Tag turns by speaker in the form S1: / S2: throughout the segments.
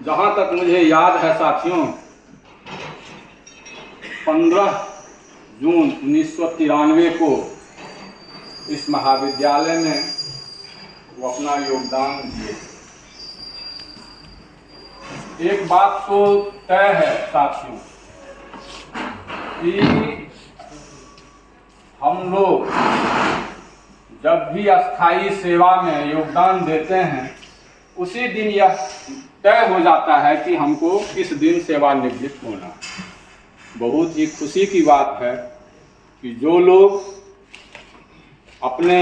S1: जहाँ तक मुझे याद है साथियों, 15 जून 1993 को इस महाविद्यालय में वो अपना योगदान दिए। एक बात तो तय है साथियों कि हम लोग जब भी अस्थाई सेवा में योगदान देते हैं, उसी दिन यह तय हो जाता है कि हमको किस दिन सेवानिवृत्त होना। बहुत ही खुशी की बात है कि जो लोग अपने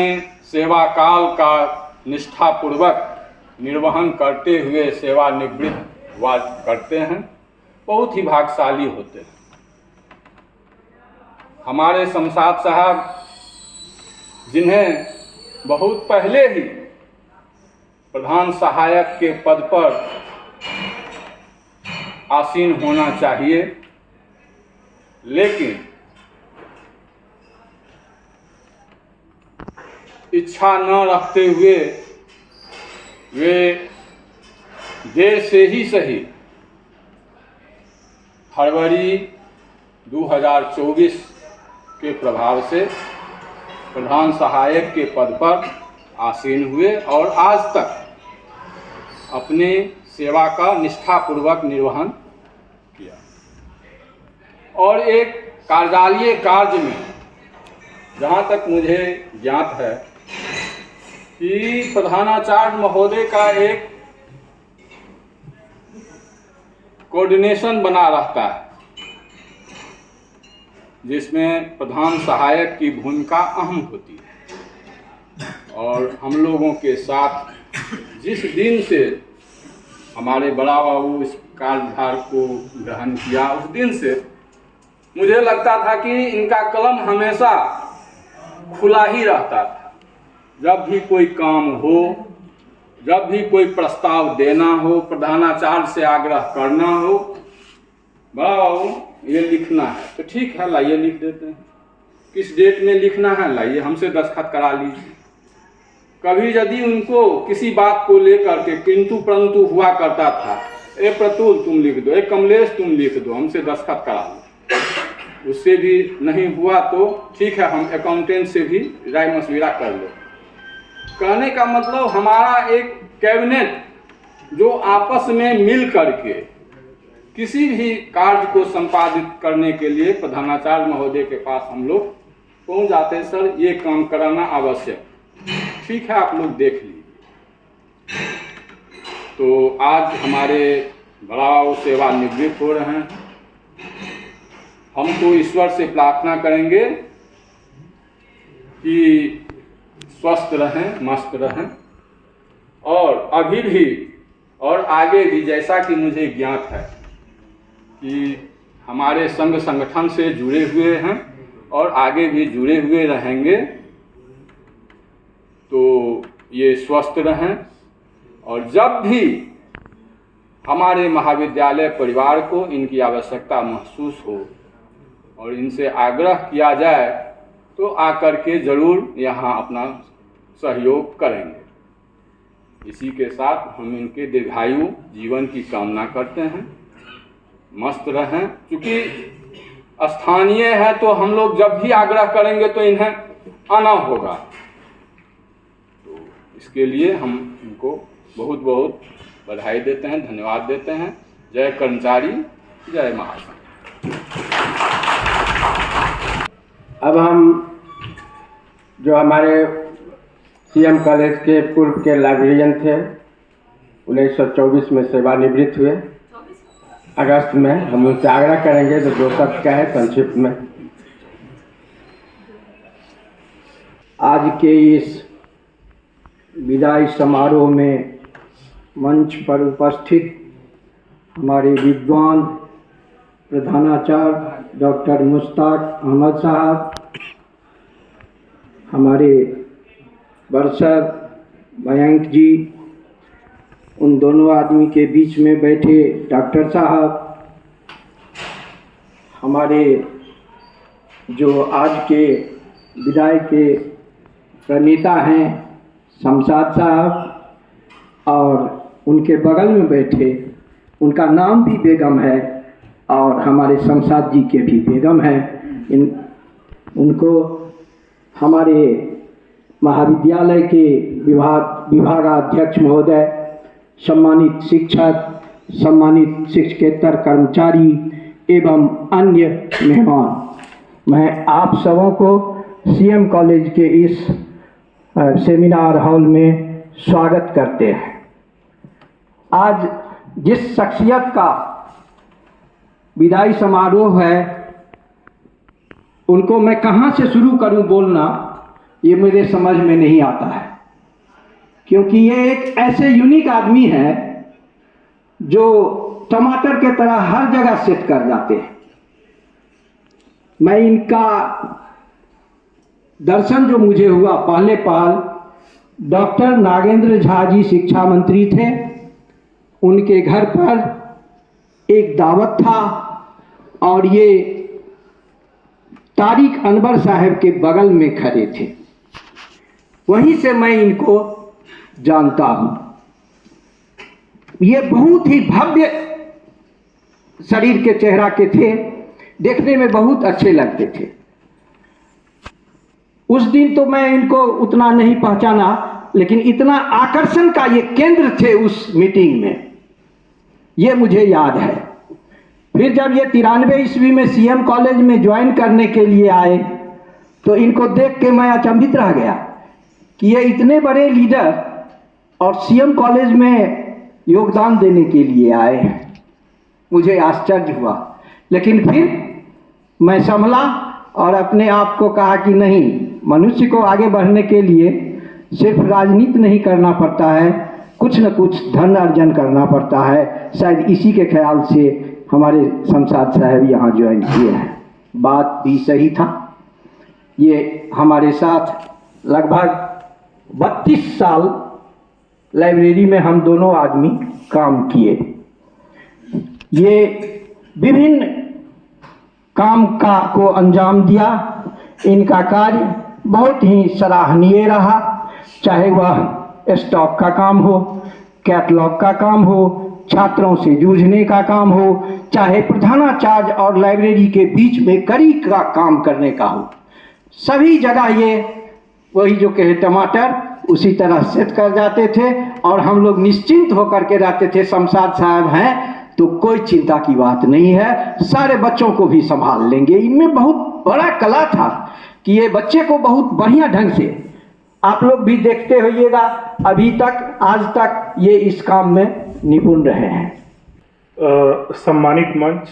S1: सेवा काल का निष्ठापूर्वक निर्वहन करते हुए सेवानिवृत्त करते हैं, बहुत ही भाग्यशाली होते हैं। हमारे शमशाद साहब, जिन्हें बहुत पहले ही प्रधान सहायक के पद पर आसीन होना चाहिए, लेकिन इच्छा न रखते हुए वे देर से ही सही फरवरी 2024 के प्रभाव से प्रधान सहायक के पद पर आसीन हुए और आज तक अपने सेवा का निष्ठापूर्वक निर्वहन किया। और एक कार्यालयीय कार्य में जहाँ तक मुझे ज्ञात है कि प्रधानाचार्य महोदय का एक कोऑर्डिनेशन बना रहता है, जिसमें प्रधान सहायक की भूमिका अहम होती है। और हम लोगों के साथ जिस दिन से हमारे बड़ा बाबू इस कार्यभार को ग्रहण किया, उस दिन से मुझे लगता था कि इनका कलम हमेशा खुला ही रहता था। जब भी कोई काम हो, जब भी कोई प्रस्ताव देना हो, प्रधानाचार्य से आग्रह करना हो, बड़ा बाबू ये लिखना है तो ठीक है, लाइए लिख देते हैं। किस डेट में लिखना है, लाइए हमसे दस्तखत करा लीजिए। कभी यदि उनको किसी बात को लेकर के किंतु परंतु हुआ करता था, ए प्रतुल तुम लिख दो, ए कमलेश तुम लिख दो, हमसे दस्तखत करा लो। उससे भी नहीं हुआ तो ठीक है, हम अकाउंटेंट से भी राय मशविरा कर लो। कहने का मतलब हमारा एक कैबिनेट जो आपस में मिल करके किसी भी कार्य को संपादित करने के लिए प्रधानाचार्य महोदय के पास हम लोग पहुंच जाते हैं, सर ये काम कराना आवश्यक, ठीक है आप लोग देख लीजिए। तो आज हमारे बड़ा सेवानिवृत्त हो रहे हैं। हम तो ईश्वर से प्रार्थना करेंगे कि स्वस्थ रहें, मस्त रहें, और अभी भी और आगे भी, जैसा कि मुझे ज्ञात है कि हमारे संघ संगठन से जुड़े हुए हैं और आगे भी जुड़े हुए रहेंगे, तो ये स्वस्थ रहें। और जब भी हमारे महाविद्यालय परिवार को इनकी आवश्यकता महसूस हो और इनसे आग्रह किया जाए तो आकर के ज़रूर यहाँ अपना सहयोग करेंगे। इसी के साथ हम इनके दीर्घायु जीवन की कामना करते हैं। मस्त रहें, क्योंकि स्थानीय है तो हम लोग जब भी आग्रह करेंगे तो इन्हें आना होगा। तो इसके लिए हम इनको बहुत बहुत बधाई देते हैं, धन्यवाद देते हैं। जय कर्मचारी, जय महासंघ।
S2: अब हम जो हमारे सीएम कॉलेज के पूर्व के लाइब्रेरियन थे, 1924 में सेवानिवृत्त हुए। अगस्त में हम उनसे आग्रह करेंगे तो 2 शब्द का है संक्षिप्त में। आज के इस विदाई समारोह में मंच पर उपस्थित हमारे विद्वान प्रधानाचार्य डॉक्टर मुश्ताक अहमद साहब, हमारे बरसर मयंक जी, उन दोनों आदमी के बीच में बैठे डॉक्टर साहब, हमारे जो आज के विदाई के प्रणेता हैं शमशाद साहब, और उनके बगल में बैठे
S3: उनका नाम भी बेगम है और हमारे शमशाद जी के भी बेगम है। उनको हमारे महाविद्यालय के विभागाध्यक्ष महोदय, सम्मानित शिक्षक, सम्मानित शिक्षकेतर कर्मचारी एवं अन्य मेहमान, मैं आप सबों को सीएम कॉलेज के इस सेमिनार हॉल में स्वागत करते हैं। आज जिस शख्सियत का विदाई समारोह है, उनको मैं कहाँ से शुरू करूं बोलना, ये मेरे समझ में नहीं आता है, क्योंकि ये एक ऐसे यूनिक आदमी है जो टमाटर के तरह हर जगह सेट कर जाते हैं। मैं इनका दर्शन जो मुझे हुआ पहले पहल, डॉक्टर नागेंद्र झा जी शिक्षा मंत्री थे, उनके घर पर एक दावत था और ये तारिक अनवर साहब के बगल में खड़े थे। वहीं से मैं इनको जानता हूँ। ये बहुत ही भव्य शरीर के चेहरा के थे, देखने में बहुत अच्छे लगते थे। उस दिन तो मैं इनको उतना नहीं पहचाना, लेकिन इतना आकर्षण का ये केंद्र थे उस मीटिंग में, ये मुझे याद है। फिर जब ये 93 ईस्वी में सीएम कॉलेज में ज्वाइन करने के लिए आए, तो इनको देख के मैं अचंभित रह गया कि ये इतने बड़े लीडर और सीएम कॉलेज में योगदान देने के लिए आए हैं। मुझे आश्चर्य हुआ, लेकिन फिर मैं संभला और अपने आप को कहा कि नहीं, मनुष्य को आगे बढ़ने के लिए सिर्फ राजनीति नहीं करना पड़ता है, कुछ न कुछ धन अर्जन करना पड़ता है। शायद इसी के ख्याल से हमारे शमशाद साहब यहाँ ज्वाइन किए हैं। बात भी सही था। ये हमारे साथ लगभग 32 साल लाइब्रेरी में हम दोनों आदमी काम किए। ये विभिन्न काम को अंजाम दिया। इनका कार्य बहुत ही सराहनीय रहा, चाहे वह स्टॉक का काम हो, कैटलॉग का काम हो, छात्रों से जूझने का काम हो, चाहे प्रधानाचार्य और लाइब्रेरी के बीच में कड़ी का काम करने का हो। सभी जगह ये वही जो कहे टमाटर उसी तरह सेट कर जाते थे और हम लोग निश्चिंत होकर के रहते थे। शमशाद साहब हैं तो कोई चिंता की बात नहीं है, सारे बच्चों को भी संभाल लेंगे। इनमें बहुत बड़ा कला था कि ये बच्चे को बहुत बढ़िया ढंग से, आप लोग भी देखते होइएगा, अभी तक आज तक ये इस काम में निपुण रहे हैं।
S4: सम्मानित मंच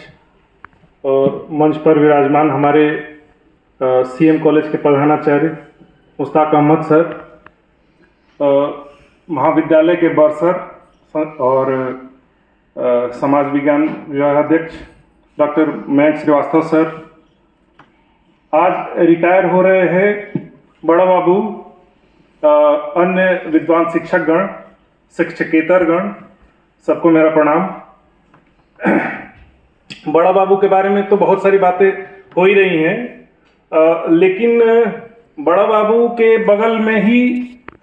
S4: और मंच पर विराजमान हमारे सीएम कॉलेज के प्रधानाचार्य मुश्ताक अहमद सर, महाविद्यालय के बरसर और समाज विज्ञान विभागाध्यक्ष डॉक्टर मयंक श्रीवास्तव सर, आज रिटायर हो रहे हैं बड़ा बाबू, अन्य विद्वान शिक्षकगण, शिक्षकेतरगण, सबको मेरा प्रणाम। बड़ा बाबू के बारे में तो बहुत सारी बातें हो ही रही हैं, लेकिन बड़ा बाबू के बगल में ही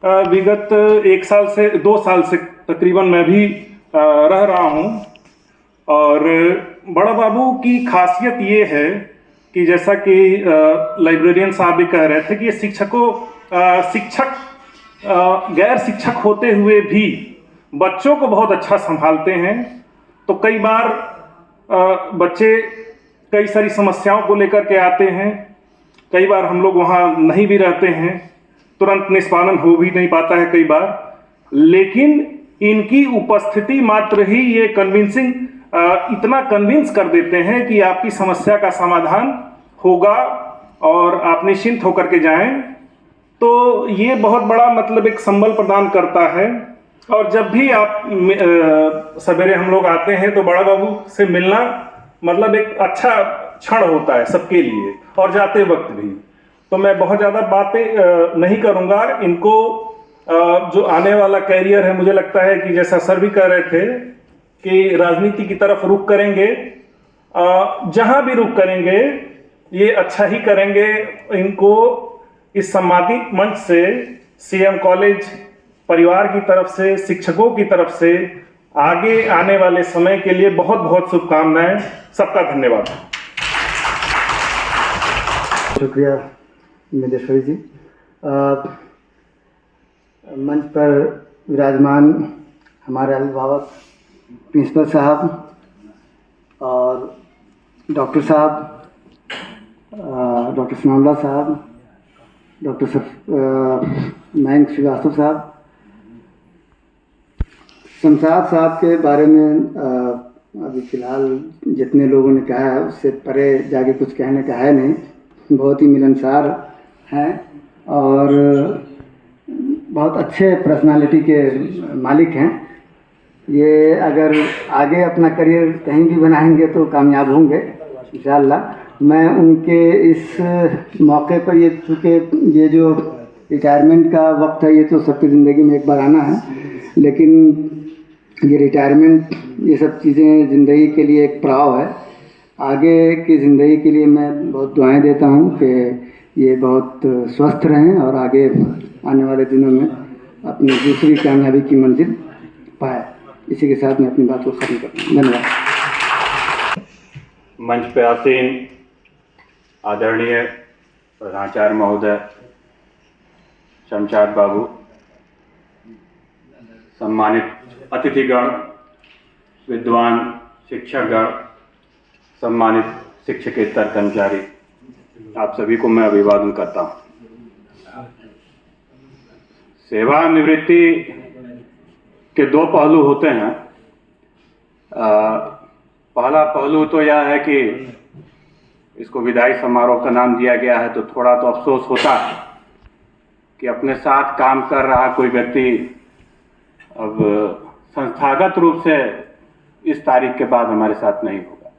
S4: विगत 1 साल से 2 साल से तकरीबन मैं भी रह रहा हूँ। और बड़ा बाबू की खासियत ये है कि जैसा कि लाइब्रेरियन साहब भी कह रहे थे कि ये शिक्षक गैर शिक्षक होते हुए भी बच्चों को बहुत अच्छा संभालते हैं। तो कई बार बच्चे कई सारी समस्याओं को लेकर के आते हैं, कई बार हम लोग वहाँ नहीं भी रहते हैं, तुरंत निष्पादन हो भी नहीं पाता है कई बार, लेकिन इनकी उपस्थिति मात्र ही ये इतना कन्विंस कर देते हैं कि आपकी समस्या का समाधान होगा और आप निश्चिंत होकर के जाएं। तो ये बहुत बड़ा मतलब एक संबल प्रदान करता है। और जब भी आप सवेरे हम लोग आते हैं तो बड़ा बाबू से मिलना मतलब एक अच्छा क्षण होता है सबके लिए, और जाते वक्त भी। तो मैं बहुत ज़्यादा बातें नहीं करूँगा। इनको जो आने वाला कैरियर है, मुझे लगता है कि जैसा सर भी कह रहे थे कि राजनीति की तरफ रुख करेंगे, जहाँ भी रुख करेंगे ये अच्छा ही करेंगे। इनको इस सम्मानित मंच से सीएम कॉलेज परिवार की तरफ से, शिक्षकों की तरफ से आगे आने वाले समय के लिए बहुत बहुत शुभकामनाएं। सबका धन्यवाद।
S5: शुक्रिया मिदेश्वरी जी। मंच पर विराजमान हमारे अभिभावक प्रिंसिपल साहब और डॉक्टर साहब, डॉक्टर सनाउल्लाह साहब, डॉक्टर मयंक श्रीवास्तव साहब, शमशाद साहब के बारे में अभी फ़िलहाल जितने लोगों ने कहा है उससे परे जाके कुछ कहने का है नहीं। बहुत ही मिलनसार हैं और बहुत अच्छे पर्सनालिटी के मालिक हैं। ये अगर आगे अपना करियर कहीं भी बनाएंगे तो कामयाब होंगे इंशाअल्लाह। मैं उनके इस मौके पर चूँकि ये जो रिटायरमेंट का वक्त है ये तो सबकी ज़िंदगी में एक बार आना है, लेकिन ये रिटायरमेंट ये सब चीज़ें ज़िंदगी के लिए एक पड़ाव है। आगे की ज़िंदगी के लिए मैं बहुत दुआएं देता हूँ कि ये बहुत स्वस्थ रहें और आगे आने वाले दिनों में अपनी दूसरी कामयाबी की मंजिल पाए। इसी के साथ मैं अपनी बात को ख़त्म करता हूँ। धन्यवाद।
S6: मंच पे आसीन आदरणीय प्रधानाचार्य महोदय शमशाद बाबू, सम्मानित अतिथिगण, विद्वान शिक्षकगण, सम्मानित शिक्षकेतर कर्मचारी, आप सभी को मैं अभिवादन करता हूँ। सेवानिवृत्ति के दो पहलू होते हैं। पहला पहलू तो यह है कि इसको विदाई समारोह का नाम दिया गया है, तो थोड़ा तो अफसोस होता है कि अपने साथ काम कर रहा कोई व्यक्ति अब संस्थागत रूप से इस तारीख के बाद हमारे साथ नहीं होगा।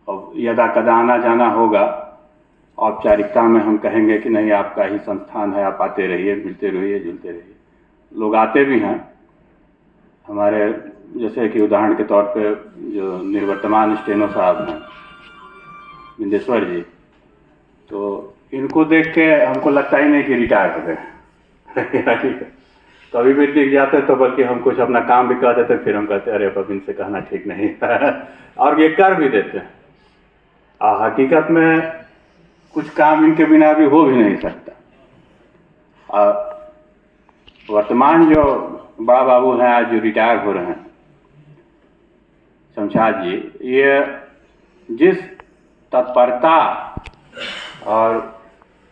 S6: अब यदा कदा आना जाना होगा, औपचारिकता में हम कहेंगे कि नहीं आपका ही संस्थान है, आप आते रहिए, मिलते रहिए, जुलते रहिए। लोग आते भी हैं हमारे, जैसे कि उदाहरण के तौर पे जो निर्वर्तमान स्टेनो साहब हैं बिंदेश्वर जी, तो इनको देख के हमको लगता ही नहीं कि रिटायर हो गए। कभी भी दिख जाते तो बल्कि हम कुछ अपना काम भी कर देते, फिर हम कहते अरे अब इनसे कहना ठीक नहीं है और ये कर भी देते हैं। हकीकत में कुछ काम इनके बिना भी हो भी नहीं सकता। वर्तमान जो बड़ा बाबू हैं आज जो रिटायर हो रहे हैं शमशाद जी, ये जिस तत्परता और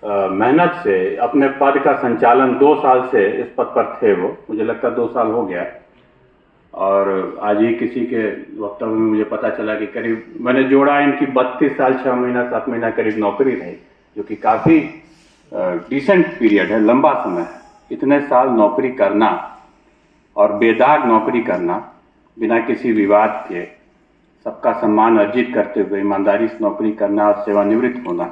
S6: मेहनत से अपने पद का संचालन 2 साल से इस पद पर थे, वो मुझे लगता है 2 साल हो गया। और आज ही किसी के वक्तव्य में मुझे पता चला कि करीब मैंने जोड़ा इनकी 32 साल 6 महीना 7 महीना करीब नौकरी रही, जो कि काफ़ी डिसेंट पीरियड है, लंबा समय है। इतने साल नौकरी करना और बेदाग नौकरी करना, बिना किसी विवाद के सबका सम्मान अर्जित करते हुए ईमानदारी से नौकरी करना और सेवानिवृत्त होना,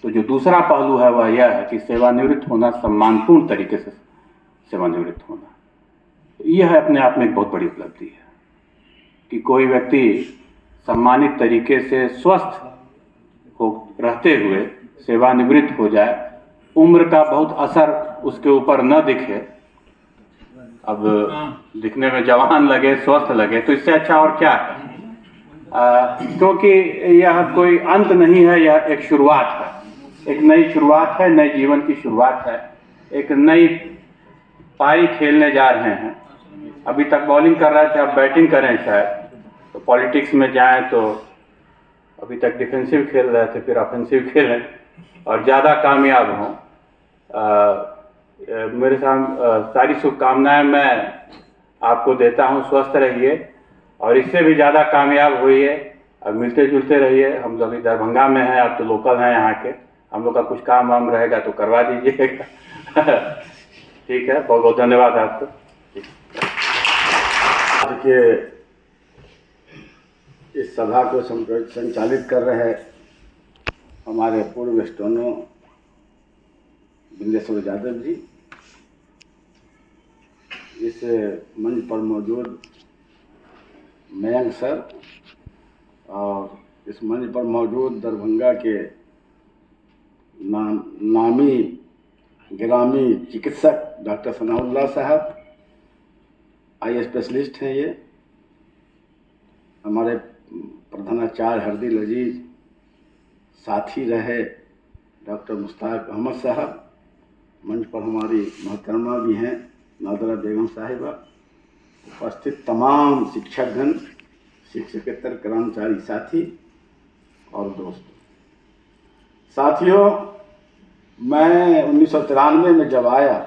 S6: तो जो दूसरा पहलू है वह यह है कि सेवानिवृत्त होना सम्मानपूर्ण तरीके से सेवानिवृत्त होना, यह है अपने आप में एक बहुत बड़ी उपलब्धि है कि कोई व्यक्ति सम्मानित तरीके से स्वस्थ हो रहते हुए सेवानिवृत्त हो जाए, उम्र का बहुत असर उसके ऊपर न दिखे, अब दिखने में जवान लगे, स्वस्थ लगे, तो इससे अच्छा और क्या है। क्योंकि यह कोई अंत नहीं है, यह एक शुरुआत है, एक नई शुरुआत है, नए जीवन की शुरुआत है, एक नई पारी खेलने जा रहे हैं। अभी तक बॉलिंग कर रहे थे, अब बैटिंग करें शायद, तो पॉलिटिक्स में जाएं तो अभी तक डिफेंसिव खेल रहे थे, फिर ऑफेंसिव खेलें और ज़्यादा कामयाब हों। मेरे साथ सारी शुभकामनाएं मैं आपको देता हूं। स्वस्थ रहिए और इससे भी ज़्यादा कामयाब होइए और मिलते जुलते रहिए। हम लोग दरभंगा में हैं, आप तो लोकल हैं यहाँ के, हम लोग का कुछ काम वाम रहेगा तो करवा दीजिएगा। ठीक है, बहुत बहुत धन्यवाद आपको।
S7: आज के इस सभा को संचालित कर रहे हमारे पूर्व स्टेनो बिंदेश्वर यादव जी, इस मंच पर मौजूद मयंक सर और इस मंच पर मौजूद दरभंगा के नामी गिरामी चिकित्सक डॉक्टर सनाउल्लाह साहब आई स्पेशलिस्ट हैं। ये हमारे प्रधानाचार्य हरदिल अजीज, साथी रहे डॉक्टर मुश्ताक अहमद साहब, मंच पर हमारी मोहतरमा भी हैं नादरा बेगम साहिबा, उपस्थित तमाम शिक्षकगण, शिक्षकेतर कर्मचारी साथी और दोस्तों। साथियों, मैं 1993 में जब आया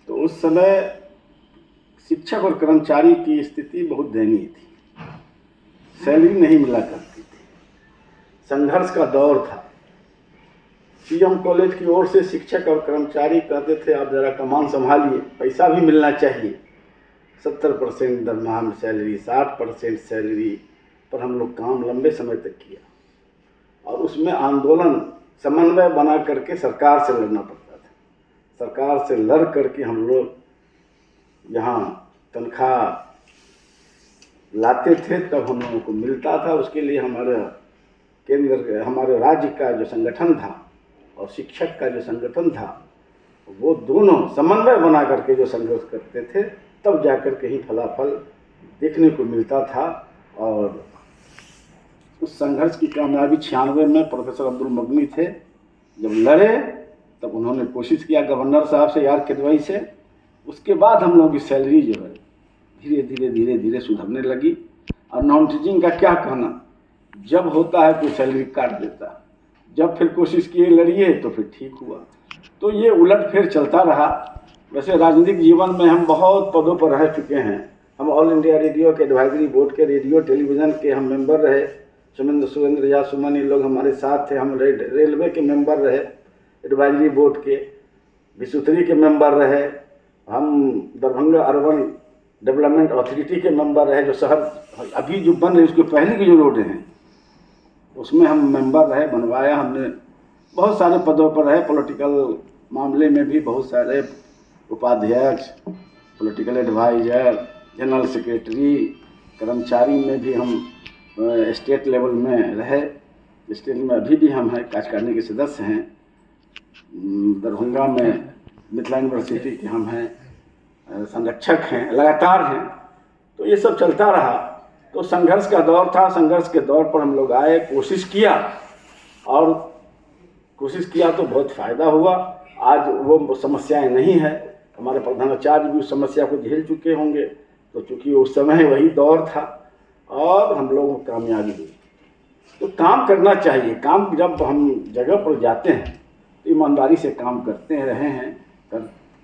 S7: तो उस समय शिक्षक और कर्मचारी की स्थिति बहुत दयनीय थी, सैलरी नहीं मिला करती थी, संघर्ष का दौर था। सीएम कॉलेज की ओर से शिक्षक और कर्मचारी कहते थे आप ज़रा कमान संभालिए, पैसा भी मिलना चाहिए। 70% दरमाहा में सैलरी, 60% सैलरी पर हम लोग काम लंबे समय तक किया और उसमें आंदोलन समन्वय बना करके सरकार से लड़ना पड़ता था। सरकार से लड़ करके हम लोग यहाँ तनख्वाह लाते थे, तब हम लोगों को मिलता था। उसके लिए हमारे केंद्र, हमारे राज्य का जो संगठन था और शिक्षक का जो संगठन था, वो दोनों समन्वय बना करके जो संघर्ष करते थे, तब जाकर के ही फलाफल देखने को मिलता था। और उस संघर्ष की कामयाबी 96 में प्रोफेसर अब्दुल मगनी थे, जब लड़े तब उन्होंने कोशिश किया गवर्नर साहब से, यार किदवई से। उसके बाद हम लोगों की सैलरी जो है धीरे धीरे सुधरने लगी। और नॉन टीचिंग का क्या कहना, जब होता है कोई सैलरी काट देता, जब फिर कोशिश किए लड़िए तो फिर ठीक हुआ। तो ये उलट फिर चलता रहा। वैसे राजनीतिक जीवन में हम बहुत पदों पर रह चुके हैं। हम ऑल इंडिया रेडियो के एडवाइजरी बोर्ड के, रेडियो टेलीविज़न के हम मेंबर रहे। सुरेंद्र या सुमन, ये लोग हमारे साथ थे। हम रेलवे के मेंबर रहे, एडवाइजरी बोर्ड के, विशुद्धि के मेंबर रहे। हम दरभंगा अर्बन डेवलपमेंट अथॉरिटी के मेंबर रहे, जो शहर अभी जो बन रही उसके पहले की जो रोडें हैं उसमें हम मेंबर रहे, बनवाया हमने। बहुत सारे पदों पर रहे, पॉलिटिकल मामले में भी बहुत सारे उपाध्यक्ष, पॉलिटिकल एडवाइज़र, जनरल सेक्रेटरी, कर्मचारी में भी हम स्टेट लेवल में रहे। स्टेट में अभी भी हम हैं, कार्यकारिणी के सदस्य हैं। दरभंगा में मिथिला यूनिवर्सिटी के हम हैं, संरक्षक हैं, लगातार हैं। तो ये सब चलता रहा। तो संघर्ष का दौर था। संघर्ष के दौर पर हम लोग आए, कोशिश किया और कोशिश किया तो बहुत फ़ायदा हुआ। आज वो समस्याएं नहीं है। हमारे प्रधानाचार्य भी उस समस्या को झेल चुके होंगे, तो चूँकि उस समय वही दौर था और हम लोगों को कामयाबी हुई। तो काम करना चाहिए। काम जब हम जगह पर जाते हैं तो ईमानदारी से काम करते रहे हैं,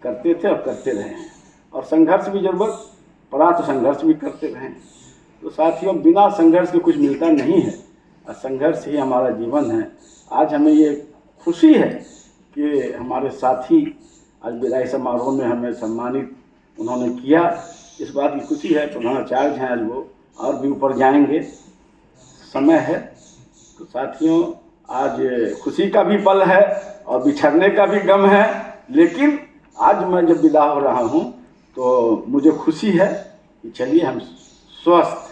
S7: करते थे और करते रहे हैं। और संघर्ष भी जरूरत पड़ा तो संघर्ष भी करते रहें। तो साथियों, बिना संघर्ष के कुछ मिलता नहीं है और संघर्ष ही हमारा जीवन है। आज हमें ये खुशी है कि हमारे साथी आज विदाई समारोह में हमें सम्मानित उन्होंने किया। इस बात की खुशी है। प्रधानाचार्य हैं आज, वो और भी ऊपर जाएंगे, समय है। तो साथियों, आज खुशी का भी पल है और बिछड़ने का भी गम है। लेकिन आज मैं जब विदा हो रहा हूँ तो मुझे खुशी है कि चलिए हम स्वस्थ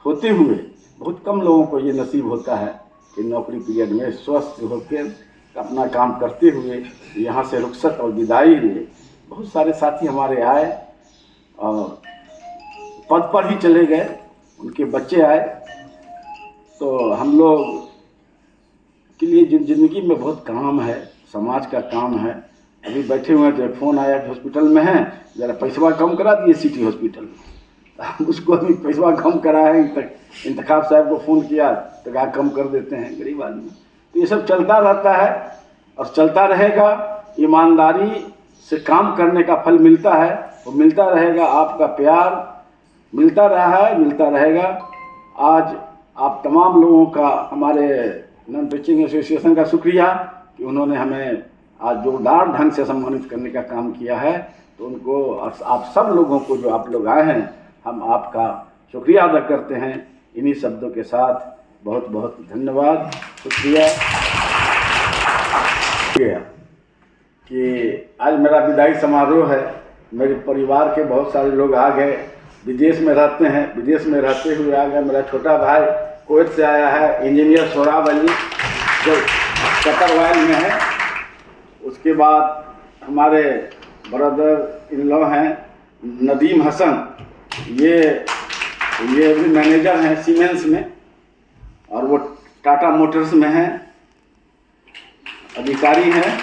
S7: होते हुए, बहुत कम लोगों को ये नसीब होता है कि नौकरी पीरियड में स्वस्थ होकर अपना काम करते हुए यहाँ से रुखसत और विदाई हुए। बहुत सारे साथी हमारे आए और पद पर ही चले गए, उनके बच्चे आए। तो हम लोग के लिए जिंदगी में बहुत काम है, समाज का काम है। अभी बैठे हुए हैं तो फ़ोन आया कि हॉस्पिटल में हैं, ज़रा पैसा कम करा दिए सिटी हॉस्पिटल में। उसको अभी पैसा कम करा है, इंतखाब साहब को फ़ोन किया तो कहा कम कर देते हैं, गरीब आदमी। तो ये सब चलता रहता है और चलता रहेगा। ईमानदारी से काम करने का फल मिलता है, वो मिलता रहेगा। आपका प्यार मिलता रहा है, मिलता रहेगा। आज आप तमाम लोगों का, हमारे नॉन टीचिंग एसोसिएशन का शुक्रिया कि उन्होंने हमें आज जोरदार ढंग से सम्मानित करने का काम किया है। तो उनको, आप सब लोगों को, जो आप लोग आए हैं, हम आपका शुक्रिया अदा करते हैं। इन्हीं शब्दों के साथ बहुत बहुत धन्यवाद, शुक्रिया। कि आज मेरा विदाई समारोह है। मेरे परिवार के बहुत सारे लोग आ गए, विदेश में रहते हैं, विदेश में रहते हुए आ गए। मेरा छोटा भाई कुवैत से आया है, इंजीनियर सोहराब अली, जो कतर वाइल में है। उसके बाद हमारे ब्रदर इन लॉ हैं नदीम हसन, ये भी मैनेजर हैं सीमेंस में, और वो टाटा मोटर्स में हैं, अधिकारी हैं।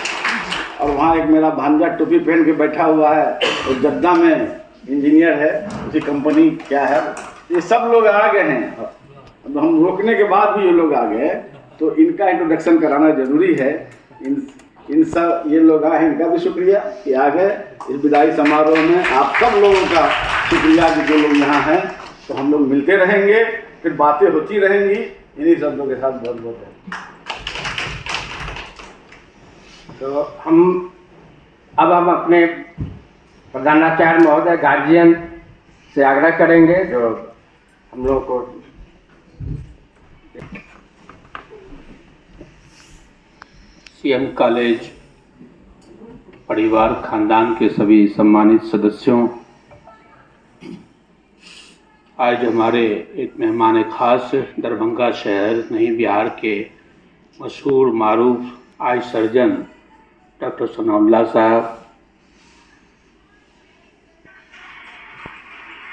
S7: और वहाँ एक मेरा भांजा टोपी पहन के बैठा हुआ है, वो जद्दा में इंजीनियर है, उसी कंपनी क्या है। ये सब लोग आ गए हैं, अब हम रोकने के बाद भी ये लोग आ गए, तो इनका इंट्रोडक्शन कराना जरूरी है। इन सब ये लोग आए, इनका भी शुक्रिया कि आ गए इस विदाई समारोह में। आप सब लोगों का शुक्रिया कि जो लोग यहाँ हैं। तो हम लोग मिलते रहेंगे, फिर बातें होती रहेंगी। इन्हीं शब्दों के साथ बहुत बहुत है।
S2: तो हम अपने प्रधानाचार्य महोदय गार्जियन से आग्रह करेंगे जो हम लोगों को
S6: सीएम कॉलेज परिवार खानदान के सभी सम्मानित सदस्यों, आज हमारे एक मेहमान खास दरभंगा शहर नहीं बिहार के मशहूर मारूफ आई सर्जन डॉक्टर सनाउल्लाह साहब,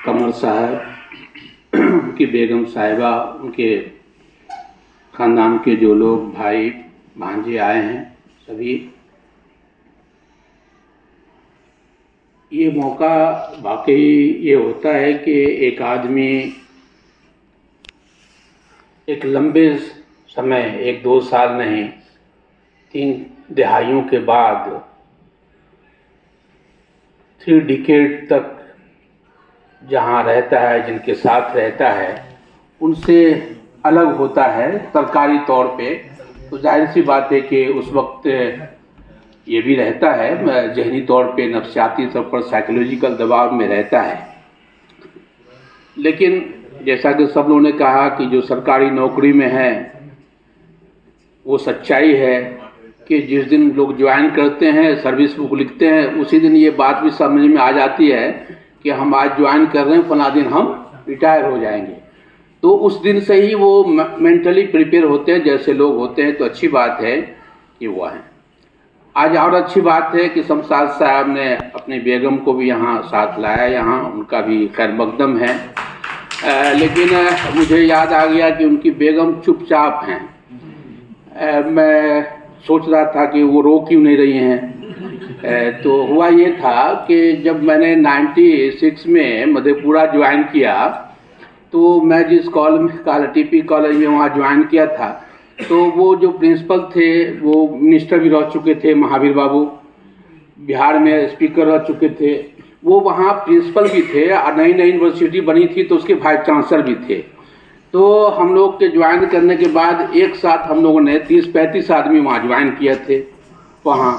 S6: कमर साहब, उनकी बेगम साहिबा, उनके ख़ानदान के जो लोग भाई भांजे आए हैं, सभी। ये मौका वाकई ये होता है कि एक आदमी एक लंबे समय, 1-2 साल नहीं, 3 दहाइयों के बाद 3 डिकेड तक जहाँ रहता है, जिनके साथ रहता है, उनसे अलग होता है सरकारी तौर पे। तो जाहिर सी बात है कि उस वक्त ये भी रहता है जहनी तौर पे, नफ्सियाती तौर पर साइकोलॉजिकल दबाव में रहता है। लेकिन जैसा कि सब लोगों ने कहा कि जो सरकारी नौकरी में है, वो सच्चाई है कि जिस दिन लोग ज्वाइन करते हैं, सर्विस बुक लिखते हैं, उसी दिन ये बात भी समझ में आ जाती है कि हम आज ज्वाइन कर रहे हैं, फला दिन हम रिटायर हो जाएंगे। तो उस दिन से ही वो मेंटली प्रिपेयर होते हैं, जैसे लोग होते हैं। तो अच्छी बात है कि वो हैं। आज और अच्छी बात है कि शमशाद साहब ने अपनी बेगम को भी यहाँ साथ लाया, यहाँ उनका भी खैर मकदम है। लेकिन मुझे याद आ गया कि उनकी बेगम चुपचाप हैं। मैं सोच रहा था कि वो रो क्यों नहीं रही हैं। तो हुआ ये था कि जब मैंने 96 में मधेपुरा ज्वाइन किया, तो मैं जिस टीपी कॉलेज में वहाँ ज्वाइन किया था, तो वो जो प्रिंसिपल थे वो मिनिस्टर भी रह चुके थे, महावीर बाबू, बिहार में स्पीकर रह चुके थे। वो वहाँ प्रिंसिपल भी थे और नई नई यूनिवर्सिटी बनी थी तो उसके वाइस चांसलर भी थे। तो हम लोग के ज्वाइन करने के बाद एक साथ हम लोगों ने 30-35 आदमी वहाँ ज्वाइन किए थे वहाँ।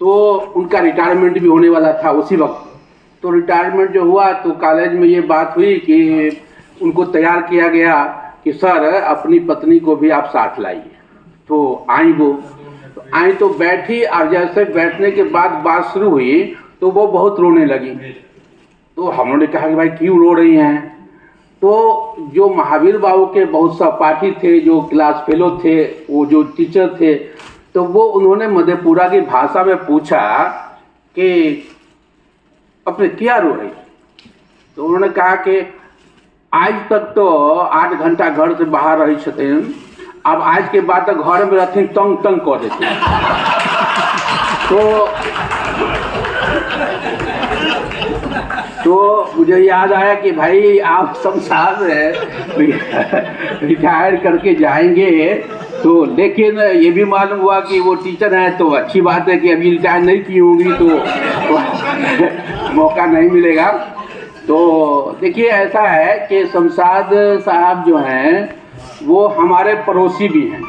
S6: तो उनका रिटायरमेंट भी होने वाला था उसी वक्त। तो रिटायरमेंट जो हुआ तो कॉलेज में ये बात हुई कि उनको तैयार किया गया कि सर अपनी पत्नी को भी आप साथ लाइए। तो आई वो, तो आई तो बैठी, और जैसे बैठने के बाद बात शुरू हुई तो वो बहुत रोने लगी। तो हम लोगों ने कहा कि भाई क्यों रो रही हैं। तो जो महावीर बाबू के बहुत सहपाठी थे, जो क्लास फेलो थे, वो जो टीचर थे, तो वो उन्होंने मधेपुरा की भाषा में पूछा कि अपने क्या रो रही। तो उन्होंने कहा कि आज तक तो 8 घंटा घर से बाहर रही छथिन, अब आज के बाद तक घर में रहथिन तंग तंग कर देते। तो मुझे याद आया कि भाई आप शमशाद रिटायर करके जाएंगे, तो लेकिन ये भी मालूम हुआ कि वो टीचर हैं, तो अच्छी बात है कि अभी रिटायर नहीं की होंगी तो मौका नहीं मिलेगा। तो देखिए ऐसा है कि शमशाद साहब जो हैं वो हमारे पड़ोसी भी हैं,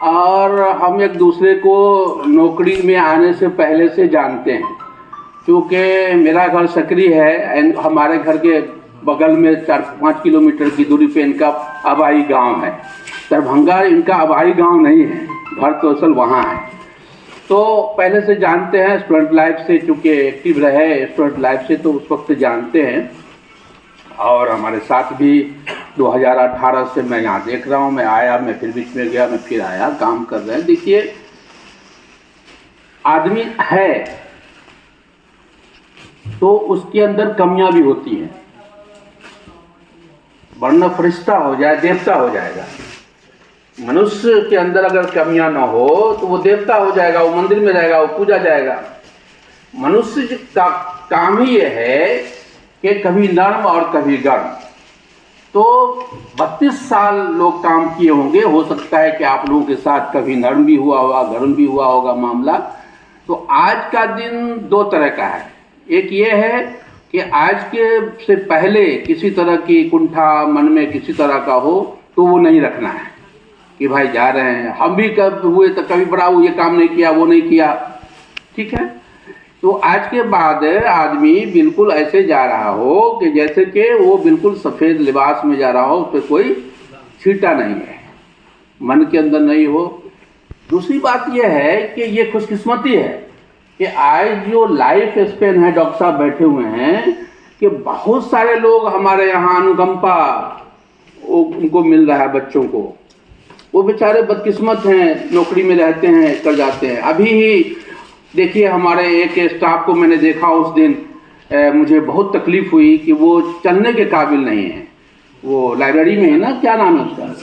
S6: और हम एक दूसरे को नौकरी में आने से पहले से जानते हैं। क्योंकि मेरा घर सकरी है, हमारे घर के बगल में 4-5 किलोमीटर की दूरी पे इनका आबाई गांव है। दरभंगा इनका आबाई गांव नहीं है, घर तो असल वहाँ है। तो पहले से जानते हैं, स्टूडेंट लाइफ से, चूँकि एक्टिव रहे स्टूडेंट लाइफ से, तो उस वक्त जानते हैं। और हमारे साथ भी 2018 से मैं यहाँ देख रहा हूँ। मैं आया, मैं फिर बीच में गया, मैं फिर आया, काम कर रहे हैं। देखिए आदमी है तो उसके अंदर कमियां भी होती हैं, वरना फरिश्ता हो जाए देवता हो जाएगा। मनुष्य के अंदर अगर कमियां ना हो तो वो देवता हो जाएगा, वो मंदिर में रहेगा, वो पूजा जाएगा। मनुष्य का काम ही ये है कि कभी नर्म और कभी गर्म। तो 32 साल लोग काम किए होंगे, हो सकता है कि आप लोगों के साथ कभी नर्म भी हुआ होगा, गर्म भी हुआ होगा मामला। तो आज का दिन दो तरह का है। एक ये है कि आज के से पहले किसी तरह की कुंठा मन में किसी तरह का हो तो वो नहीं रखना है कि भाई जा रहे हैं, हम भी कब हुए तो कभी बड़ा ये काम नहीं किया, वो नहीं किया, ठीक है। तो आज के बाद आदमी बिल्कुल ऐसे जा रहा हो कि जैसे कि वो बिल्कुल सफ़ेद लिबास में जा रहा हो, उस पर कोई छींटा नहीं है, मन के अंदर नहीं हो। दूसरी बात यह है कि ये खुशकिस्मती है कि आज जो लाइफ स्पेन है, डॉक्टर साहब बैठे हुए हैं, कि बहुत सारे लोग हमारे यहाँ अनुकंपा उनको मिल रहा है बच्चों को। वो बेचारे बदकिस्मत हैं, नौकरी में रहते हैं, कर जाते हैं। अभी ही देखिए हमारे एक स्टाफ को मैंने देखा उस दिन, मुझे बहुत तकलीफ हुई कि वो चलने के काबिल नहीं है। वो लाइब्रेरी में है ना, क्या नाम है उसका,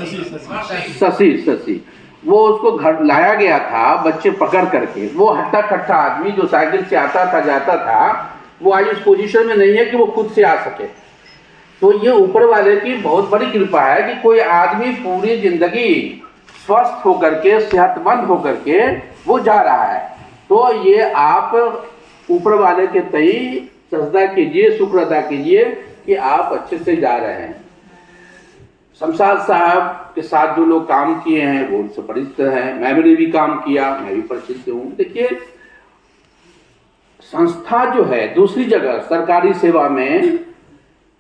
S6: शशि। वो उसको घर लाया गया था बच्चे पकड़ करके। वो हट्टा कट्टा आदमी जो साइकिल से आता था जाता था, वो आज उस पोजीशन में नहीं है कि वो खुद से आ सके। तो ये ऊपर वाले की बहुत बड़ी कृपा है कि कोई आदमी पूरी जिंदगी स्वस्थ होकर के, सेहतमंद होकर के वो जा रहा है। तो ये आप ऊपर वाले के तई सजदा कीजिए, शुक्र अदा कीजिए कि आप अच्छे से जा रहे हैं। शमशाद साहब के साथ जो लोग काम किए हैं वो उनसे परिचित हैं, मैंने भी काम किया, मैं भी परिचित हूँ। देखिए संस्था जो है दूसरी जगह सरकारी सेवा में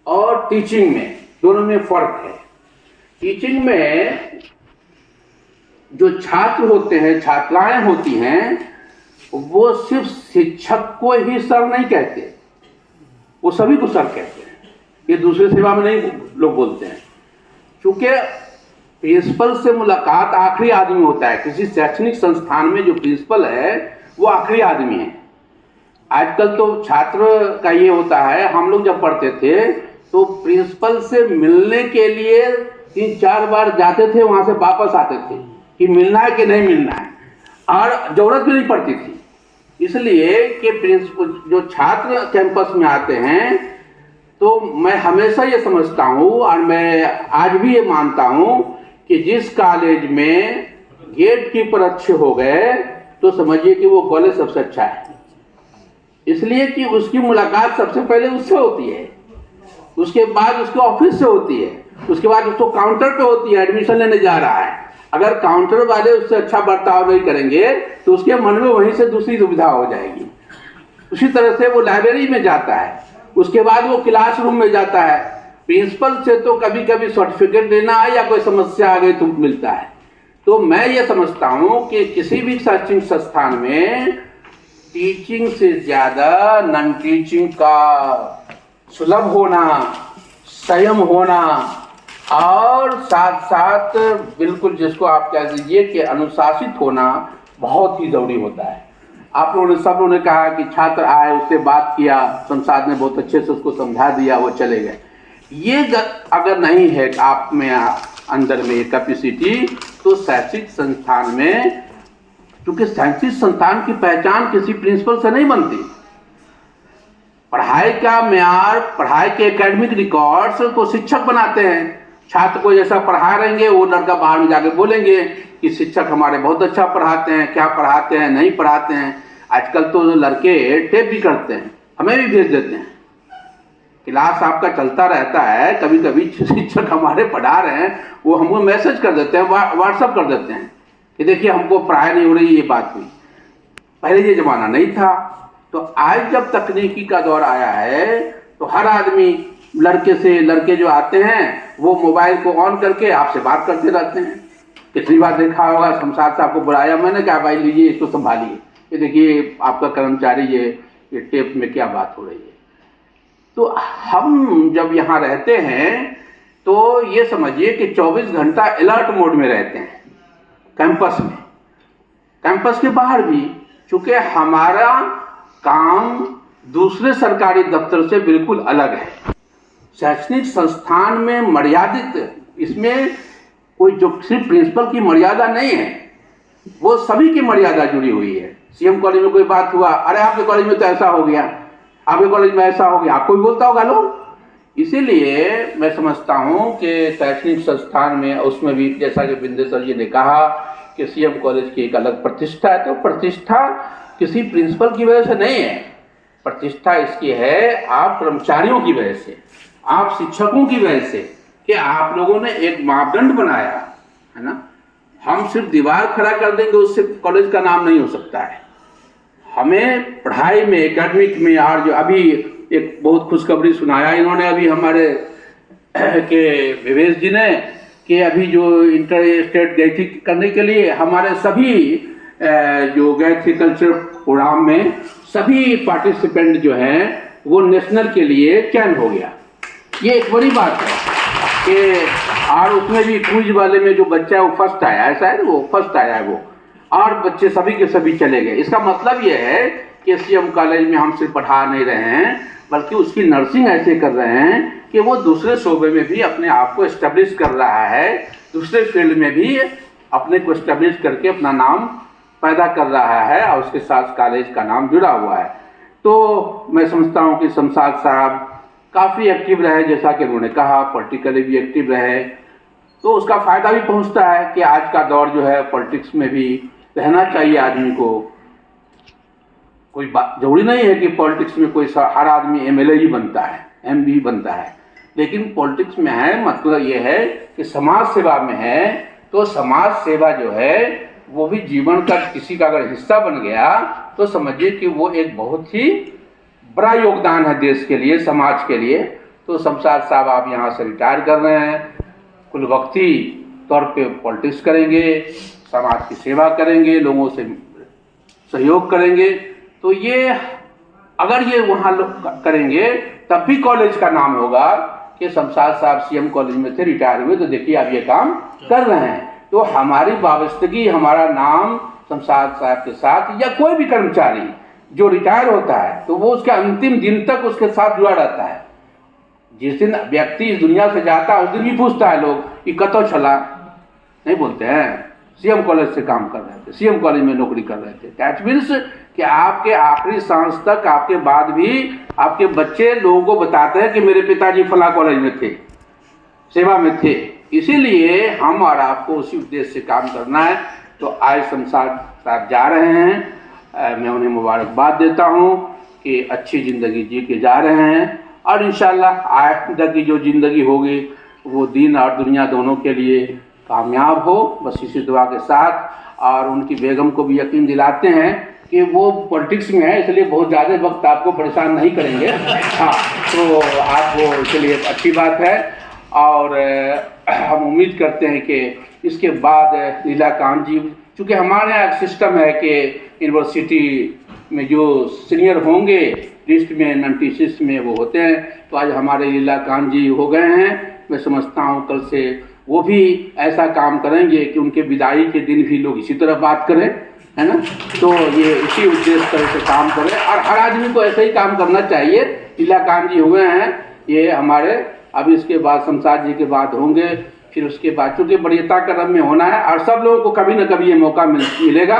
S6: और टीचिंग में, दोनों में फर्क है। टीचिंग में जो छात्र होते हैं, छात्राएं होती हैं, वो सिर्फ शिक्षक को ही सर नहीं कहते, वो सभी को सर कहते हैं। ये दूसरी सेवा में नहीं लोग बोलते हैं, क्योंकि प्रिंसिपल से मुलाकात आखिरी आदमी होता है। किसी शैक्षणिक संस्थान में जो प्रिंसिपल है वो आखिरी आदमी है। आजकल तो छात्र का ये होता है, हम लोग जब पढ़ते थे तो प्रिंसिपल से मिलने के लिए 3-4 बार जाते थे, वहाँ से वापस आते थे कि मिलना है कि नहीं मिलना है, और ज़रूरत भी नहीं पड़ती थी। इसलिए कि प्रिंसिपल जो छात्र कैंपस में आते हैं, तो मैं हमेशा ये समझता हूँ और मैं आज भी ये मानता हूँ कि जिस कॉलेज में गेट कीपर अच्छे हो गए तो समझिए कि वो कॉलेज सबसे अच्छा है। इसलिए कि उसकी मुलाकात सबसे पहले उससे होती है, उसके बाद उसके ऑफिस से होती है, उसके बाद उसको काउंटर पे होती है, एडमिशन लेने जा रहा है। अगर काउंटर वाले उससे अच्छा बर्ताव नहीं करेंगे तो उसके मन में वहीं से दूसरी दुविधा हो जाएगी। उसी तरह से वो लाइब्रेरी में जाता है, उसके बाद वो क्लासरूम में जाता है। प्रिंसिपल से तो कभी कभी सर्टिफिकेट देना है या कोई समस्या आ गई तो मिलता है। तो मैं ये समझता हूँ कि किसी भी शैक्षणिक संस्थान में टीचिंग से ज़्यादा नॉन टीचिंग का सुलभ होना, संयम होना, और साथ साथ बिल्कुल जिसको आप कह दीजिए कि अनुशासित होना बहुत ही ज़रूरी होता है। आप लोगों ने सब लोगों ने कहा कि छात्र आए, उससे बात किया, शमशाद ने बहुत अच्छे से उसको समझा दिया, वो चले गए। ये अगर नहीं है आप में अंदर में कैपेसिटी, तो शैक्षिक संस्थान में, क्योंकि शैक्षिक संस्थान की पहचान किसी प्रिंसिपल से नहीं बनती। पढ़ाई का म्यार, पढ़ाई के एकेडमिक रिकॉर्ड्स को शिक्षक बनाते हैं। छात्र को जैसा पढ़ा रहेंगे वो लड़का बाहर में जाके बोलेंगे कि शिक्षक हमारे बहुत अच्छा पढ़ाते हैं, क्या पढ़ाते हैं, नहीं पढ़ाते हैं। आजकल तो लड़के टेप भी करते हैं, हमें भी भेज देते हैं। क्लास आपका चलता रहता है, कभी कभी शिक्षक हमारे पढ़ा रहे हैं, वो हमको मैसेज कर देते हैं, व्हाट्सअप कर देते हैं कि देखिए हमको पढ़ाई नहीं हो रही, ये बात हुई। पहले ये ज़माना नहीं था। तो आज जब तकनीकी का दौर आया है तो हर आदमी, लड़के जो आते हैं वो मोबाइल को ऑन करके आपसे बात करते रहते हैं। कितनी बार देखा होगा शमशाद साहब को बुलाया, मैंने कहा भाई लीजिए इसको संभालिए, ये देखिए आपका कर्मचारी ये टेप में क्या बात हो रही है। तो हम जब यहाँ रहते हैं तो ये समझिए कि 24 घंटा अलर्ट मोड में रहते हैं कैंपस में, कैंपस के बाहर भी। चूँकि हमारा काम
S8: दूसरे सरकारी दफ्तर से बिल्कुल अलग है। शैक्षणिक संस्थान में मर्यादित, इसमें कोई जो सिर्फ प्रिंसिपल की मर्यादा नहीं है, वो सभी की मर्यादा जुड़ी हुई है। सीएम कॉलेज में कोई बात हुआ, अरे आपके कॉलेज में तो ऐसा हो गया, आपके कॉलेज में ऐसा हो गया, आपको भी बोलता होगा लोग। इसीलिए मैं समझता हूँ कि शैक्षणिक संस्थान में, उसमें भी जैसा कि बिंदेश्वर जी ने कहा कि सीएम कॉलेज की एक अलग प्रतिष्ठा है, तो प्रतिष्ठा किसी प्रिंसिपल की वजह से नहीं है, प्रतिष्ठा इसकी है आप कर्मचारियों की वजह से, आप शिक्षकों की वजह से, कि आप लोगों ने एक मापदंड बनाया है ना। हम सिर्फ दीवार खड़ा कर देंगे उससे कॉलेज का नाम नहीं हो सकता है। हमें पढ़ाई में, एकेडमिक में, और जो अभी एक बहुत खुशखबरी सुनाया इन्होंने अभी हमारे के विवेश जी ने, कि अभी जो इंटर स्टेट गई थी करने के लिए, हमारे सभी जो गए थे कल्चरल प्रोग्राम में, सभी पार्टिसिपेंट जो हैं वो नेशनल के लिए चयन हो गया। ये एक बड़ी बात है कि, और उसमें भी क्विज वाले में जो बच्चा है वो फर्स्ट आया, ऐसा है वो फर्स्ट आया है वो, और बच्चे सभी के सभी चले गए। इसका मतलब ये है कि सीएम कॉलेज में हम सिर्फ पढ़ा नहीं रहे हैं, बल्कि उसकी नर्सिंग ऐसे कर रहे हैं कि वो दूसरे शोबे में भी अपने आप को एस्टेब्लिश कर रहा है, दूसरे फील्ड में भी अपने को एस्टेब्लिश करके अपना नाम पैदा कर रहा है, और उसके साथ कॉलेज का नाम जुड़ा हुआ है। तो मैं समझता हूँ कि शमशाद साहब काफ़ी एक्टिव रहे, जैसा कि उन्होंने कहा, पॉलिटिकली भी एक्टिव रहे, तो उसका फ़ायदा भी पहुँचता है कि आज का दौर जो है पॉलिटिक्स में भी रहना चाहिए आदमी को। कोई बात जरूरी नहीं है कि पॉलिटिक्स में कोई हर आदमी एमएलए ही बनता है, एमपी ही बनता है, लेकिन पॉलिटिक्स में है मतलब ये है कि समाज सेवा में है, तो समाज सेवा जो है वो भी जीवन का किसी का अगर हिस्सा बन गया तो समझिए कि वो एक बहुत ही बड़ा योगदान है देश के लिए, समाज के लिए। तो शमशाद साहब आप यहाँ से रिटायर कर रहे हैं, कुल वक्ती तौर पे पॉलिटिक्स करेंगे, समाज की सेवा करेंगे, लोगों से सहयोग करेंगे, तो ये अगर ये वहाँ लोग करेंगे तब भी कॉलेज का नाम होगा कि शमशाद साहब सीएम कॉलेज में थे, रिटायर हुए, तो देखिए आप ये काम कर रहे हैं। तो हमारी वाबस्तगी, हमारा नाम शमशाद साहब के साथ, या कोई भी कर्मचारी जो रिटायर होता है तो वो उसके अंतिम दिन तक उसके साथ जुड़ा रहता है। जिस दिन व्यक्ति इस दुनिया से जाता है उस दिन भी पूछता है लोग कि कतो चला, नहीं बोलते हैं सीएम कॉलेज से काम कर रहे थे, सीएम कॉलेज में नौकरी कर रहे थे। दैट मीन्स कि आपके आखिरी सांस तक, आपके बाद भी आपके बच्चे लोगों को बताते हैं कि मेरे पिताजी फला कॉलेज में थे, सेवा में थे। इसीलिए हम और आपको उसी उद्देश्य से काम करना है। तो आज शमशाद साहब जा रहे हैं, मैं उन्हें मुबारकबाद देता हूँ कि अच्छी ज़िंदगी जी के जा रहे हैं, और इंशाल्लाह आइंदा की जो ज़िंदगी होगी वो दीन और दुनिया दोनों के लिए कामयाब हो, बस इसी दुआ के साथ। और उनकी बेगम को भी यकीन दिलाते हैं कि वो पॉलिटिक्स में है, इसलिए बहुत ज़्यादा वक्त आपको परेशान नहीं करेंगे। हाँ, तो आप वो इसलिए अच्छी बात है। और हम उम्मीद करते हैं कि इसके बाद लीलाकांत जी, चूँकि हमारे यहाँ एक सिस्टम है कि यूनिवर्सिटी में जो सीनियर होंगे लिस्ट में 96 में वो होते हैं, तो आज हमारे लीलाकांत जी हो गए हैं। मैं समझता हूँ कल से वो भी ऐसा काम करेंगे कि उनके विदाई के दिन भी लोग इसी तरह बात करें, है ना। तो ये इसी उद्देश्य तरह से काम करें, और हर आदमी को ऐसे ही काम करना चाहिए। लीलाकांत जी हुए हैं, ये हमारे अब इसके बाद शमशाद जी के बाद होंगे, फिर उसके बाद चूँकि वरीयता क्रम में होना है, और सब लोगों को कभी न कभी ये मौका मिलेगा।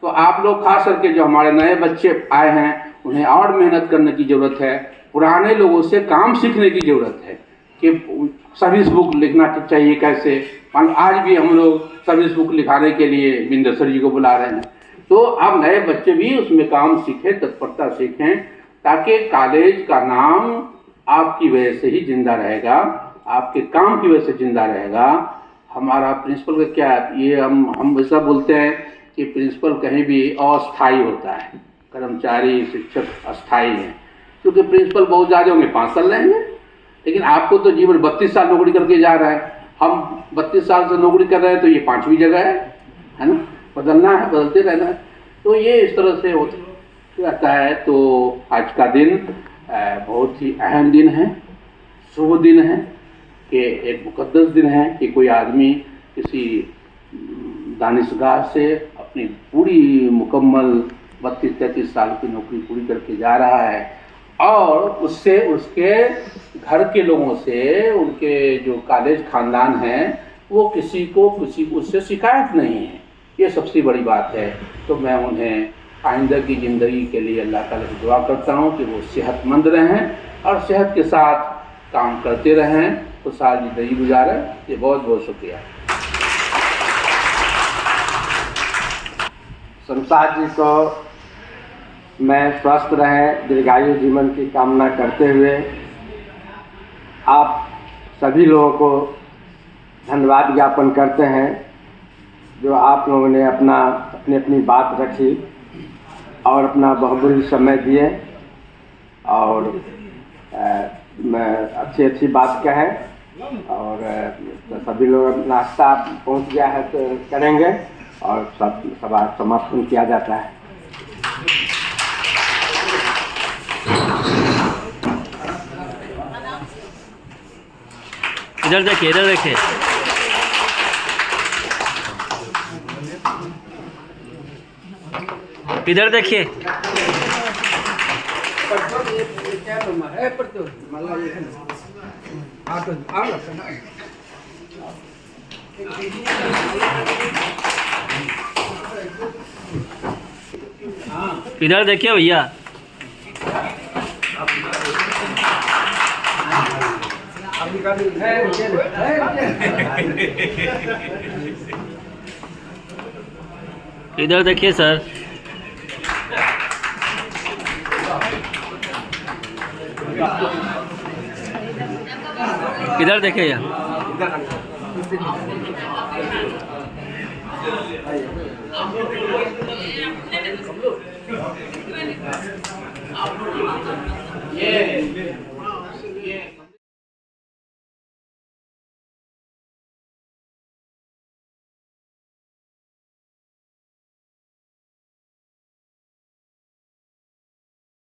S8: तो आप लोग खास करके जो हमारे नए बच्चे आए हैं उन्हें और मेहनत करने की ज़रूरत है, पुराने लोगों से काम सीखने की ज़रूरत है कि सर्विस बुक लिखना चाहिए कैसे। आज भी हम लोग सर्विस बुक लिखाने के लिए बिंदेश्वर जी को बुला रहे हैं, तो अब नए बच्चे भी उसमें काम सीखें, तत्परता सीखें, ताकि कॉलेज का नाम आपकी वजह से ही जिंदा रहेगा, आपके काम की वजह से जिंदा रहेगा। हमारा प्रिंसिपल का क्या है, ये हम ऐसा बोलते हैं कि प्रिंसिपल कहीं भी अस्थायी होता है, कर्मचारी शिक्षक अस्थायी हैं। क्योंकि प्रिंसिपल बहुत ज़्यादा होंगे, 5 साल रहेंगे, लेकिन आपको तो जीवन 32 साल नौकरी करके जा रहा है। हम 32 साल से नौकरी कर रहे हैं, तो ये 5वीं जगह है ना, बदलना है, बदलते रहना है। तो ये इस तरह से रहता है। तो आज का दिन बहुत ही अहम दिन है, शुभ दिन है, कि एक मुकद्दस दिन है कि कोई आदमी किसी दानिशगाह से अपनी पूरी मुकम्मल 32-33 साल की नौकरी पूरी करके जा रहा है। और उससे उसके घर के लोगों से, उनके जो कॉलेज खानदान हैं, वो किसी को उससे शिकायत नहीं है। ये सबसे बड़ी बात है। तो मैं उन्हें आइंदा की ज़िंदगी के लिए अल्लाह ताला से दुआ करता हूँ कि वो सेहतमंद रहें और सेहत के साथ काम करते रहें, खुशहाल ज़िंदगी गुजारें। ये बहुत बहुत शुक्रिया।
S2: शमशाद जी को मैं स्वस्थ रहें, दीर्घायु जीवन की कामना करते हुए आप सभी लोगों को धन्यवाद ज्ञापन करते हैं जो आप लोगों ने अपनी बात रखी और अपना बहुमूल्य समय दिए और अच्छी बात कहें। और सभी लोग नाश्ता पहुंच गया है तो करेंगे और सभा समापन किया जाता है।
S9: इधर देखिए, इधर देखिए। इधर देखिए। इधर देखिए भैया। इधर देखिए सर। इधर देखिए यार।
S8: ये